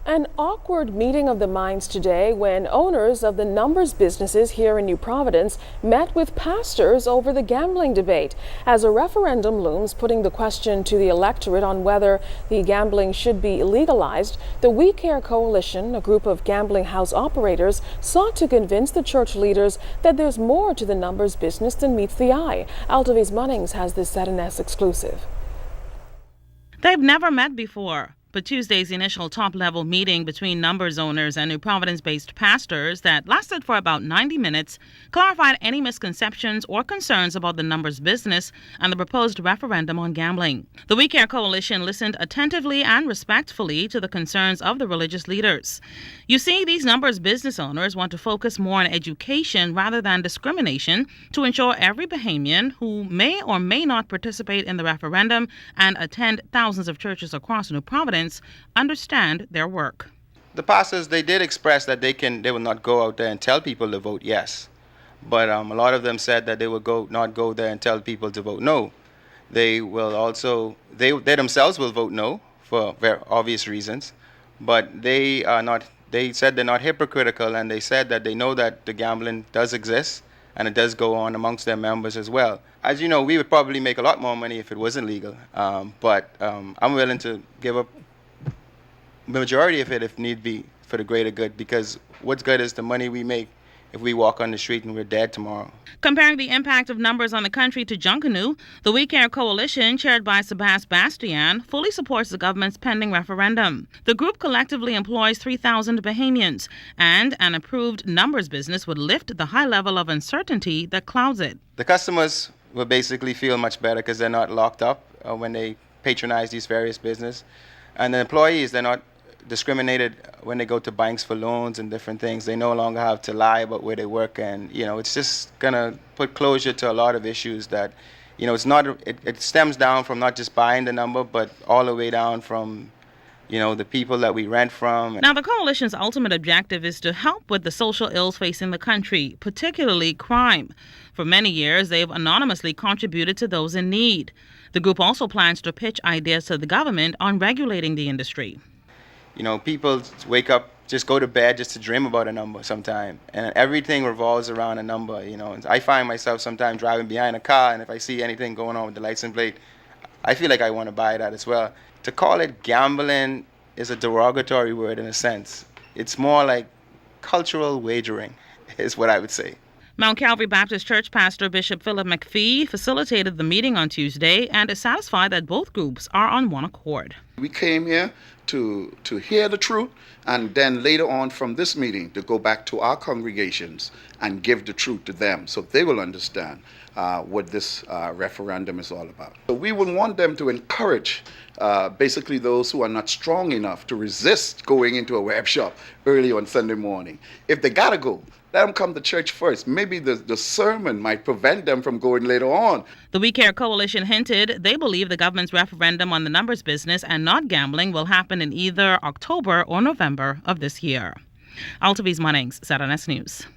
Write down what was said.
An awkward meeting of the minds today when owners of the numbers businesses here in New Providence met with pastors over the gambling debate as a referendum looms, putting the question to the electorate on whether the gambling should be legalized. The We Care Coalition, a group of gambling house operators, sought to convince the church leaders that there's more to the numbers business than meets the eye. Altavis Munnings has this ZNS exclusive. They've never met before, but Tuesday's initial top-level meeting between numbers owners and New Providence-based pastors that lasted for about 90 minutes clarified any misconceptions or concerns about the numbers business and the proposed referendum on gambling. The We Care Coalition listened attentively and respectfully to the concerns of the religious leaders. You see, these numbers business owners want to focus more on education rather than discrimination to ensure every Bahamian who may or may not participate in the referendum and attend thousands of churches across New Providence understand their work. The pastors, they did express that they will not go out there and tell people to vote yes, but a lot of them said that they will not go there and tell people to vote no. They will also they themselves will vote no for very obvious reasons, but they said they're not hypocritical, and they said that they know that the gambling does exist and it does go on amongst their members as well. As you know, we would probably make a lot more money if it wasn't legal, but I'm willing to give up the majority of it if need be for the greater good, because what's good is the money we make if we walk on the street and we're dead tomorrow. Comparing the impact of numbers on the country to Junkanoo, the We Care Coalition, chaired by Sebas Bastian, fully supports the government's pending referendum. The group collectively employs 3,000 Bahamians, and an approved numbers business would lift the high level of uncertainty that clouds it. The customers will basically feel much better because they're not locked up when they patronize these various businesses. And the employees, they're not discriminated when they go to banks for loans and different things. They no longer have to lie about where they work, and it's just gonna put closure to a lot of issues that it stems down from not just buying the number, but all the way down from the people that we rent from. Now, the coalition's ultimate objective is to help with the social ills facing the country, particularly crime. For many years, they've anonymously contributed to those in need. The group also plans to pitch ideas to the government on regulating the industry. People wake up, just go to bed just to dream about a number sometime, and everything revolves around a number. I find myself sometimes driving behind a car, and if I see anything going on with the license plate, I feel like I want to buy that as well. To call it gambling is a derogatory word in a sense. It's more like cultural wagering, is what I would say. Mount Calvary Baptist Church pastor Bishop Philip McPhee facilitated the meeting on Tuesday and is satisfied that both groups are on one accord. We came here to hear the truth, and then later on from this meeting to go back to our congregations and give the truth to them so they will understand what this referendum is all about. So we would want them to encourage basically those who are not strong enough to resist going into a web shop early on Sunday morning. If they gotta go, let them come to church first. Maybe the sermon might prevent them from going later on. The We Care Coalition hinted they believe the government's referendum on the numbers business and not gambling will happen in either October or November of this year. Altavis Munnings, ZNS News.